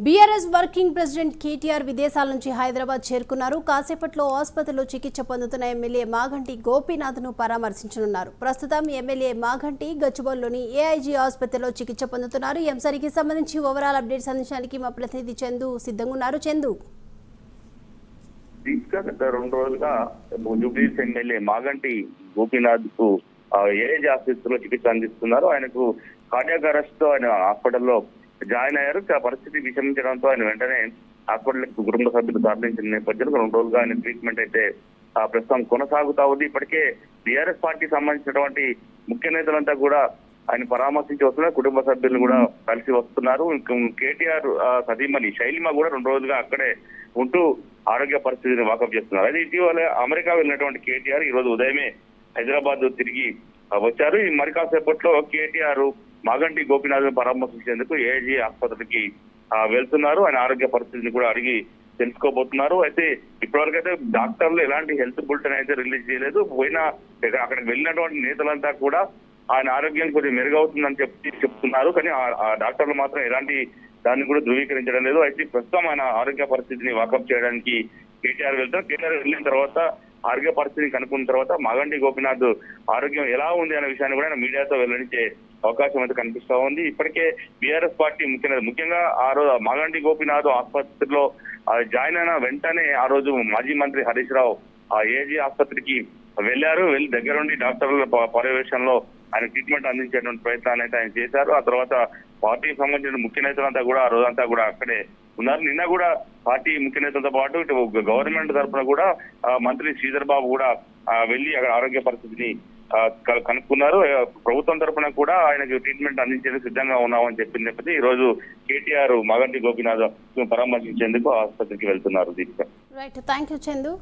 BRS working president KTR విదేశాల నుంచి హైదరాబాద్ చేరుకున్నారు. కాసేపట్లో ఆసుపత్రిలో చికిత్స పొందుతున్న ఎమ్మెల్యే మాగంటి గోపీనాథ్ను పరామర్శించనున్నారు. ప్రస్తుతం ఎమ్మెల్యే మాగంటి గచ్చిబౌలిలోని ఏఐజీ ఆసుపత్రిలో చికిత్స పొందుతున్నారు. ఈ అంశానికి సంబంధించి ఓవరాల్ అప్డేట్స్ అందించడానికి మా ప్రతినిధి చందు సిద్ధంగా ఉన్నారు. చందు, గత 2 రోజులుగా జూబ్లీహిల్స్ ఎమ్మెల్యే మాగంటి గోపీనాథ్ కు ఏఐజీ ఆసుపత్రిలో చికిత్స అందిస్తున్నారు. ఆయనకు కార్డియాక్ అరెస్ట్ తో ఆయన హాస్పిటల్లో జాయిన్ అయ్యారు. పరిస్థితి విషమించడంతో ఆయన వెంటనే హాస్పిటల్ కుటుంబ సభ్యులు తరలించిన నేపథ్యంలో 2 రోజులుగా ఆయన ట్రీట్మెంట్ అయితే ప్రస్తుతం కొనసాగుతా ఉంది. ఇప్పటికే బీఆర్ఎస్ పార్టీకి సంబంధించినటువంటి ముఖ్య నేతలంతా కూడా ఆయన పరామర్శించి వస్తున్నారు. కుటుంబ సభ్యులు కూడా కలిసి వస్తున్నారు. కేటీఆర్ సతీమణి శైలిమ కూడా 2 రోజులుగా అక్కడే ఉంటూ ఆరోగ్య పరిస్థితిని వాకప్ చేస్తున్నారు. అయితే ఇటీవల అమెరికా వెళ్ళినటువంటి కేటీఆర్ ఈ రోజు ఉదయమే హైదరాబాద్ తిరిగి వచ్చారు. ఈ మరి కాసేపట్లో కేటీఆర్ మాగంటి గోపీనాథ్ పరామర్శించేందుకు ఏఐజీ ఆసుపత్రికి వెళ్తున్నారు. ఆయన ఆరోగ్య పరిస్థితిని కూడా అడిగి తెలుసుకోబోతున్నారు. అయితే ఇప్పటివరకైతే డాక్టర్లు ఎలాంటి హెల్త్ బులెటిన్ అయితే రిలీజ్ చేయలేదు. అక్కడికి వెళ్ళినటువంటి నేతలంతా కూడా ఆయన ఆరోగ్యం కొద్దిగా మెరుగవుతుందని చెప్తున్నారు. కానీ ఆ డాక్టర్లు మాత్రం ఎలాంటి దాన్ని కూడా ధృవీకరించడం లేదు. అయితే ప్రస్తుతం ఆయన ఆరోగ్య పరిస్థితిని వాకప్ చేయడానికి కేటీఆర్ వెళ్తారు. కేటీఆర్ వెళ్ళిన తర్వాత ఆరోగ్య పరిస్థితిని కనుక్కున్న తర్వాత మాగంటి గోపీనాథ్ ఆరోగ్యం ఎలా ఉంది అనే విషయాన్ని కూడా ఆయన మీడియాతో వెల్లడించే అవకాశం అయితే కనిపిస్తా ఉంది. ఇప్పటికే బీఆర్ఎస్ పార్టీ ముఖ్యంగా ఆ రోజు మాగంటి గోపీనాథ్ ఆసుపత్రిలో జాయిన్ అయిన వెంటనే ఆ రోజు మాజీ మంత్రి హరీష్ రావు ఆ ఏజీ ఆసుపత్రికి వెళ్లారు. వెళ్ళి దగ్గరుండి డాక్టర్ల పర్యవేక్షణలో ఆయన ట్రీట్మెంట్ అందించేటువంటి ప్రయత్నాన్ని అయితే ఆయన చేశారు. ఆ తర్వాత పార్టీకి సంబంధించిన ముఖ్య నేతలంతా కూడా ఆ రోజంతా కూడా అక్కడే ఉన్నారు. నిన్న కూడా పార్టీ ముఖ్య నేతలతో పాటు ఇటు గవర్నమెంట్ తరఫున కూడా మంత్రి శ్రీధర్ బాబు కూడా వెళ్లి అక్కడ ఆరోగ్య పరిస్థితిని కనుక్కున్నారు. ప్రభుత్వం తరఫున కూడా ఆయనకు ట్రీట్మెంట్ అందించేందుకు సిద్ధంగా ఉన్నామని చెప్పిన నేపథ్యంలో ఈ రోజు కేటీఆర్ మాగంటి గోపీనాథ్ పరామర్శించేందుకు ఆసుపత్రికి వెళ్తున్నారు. Right, thank you Chandu.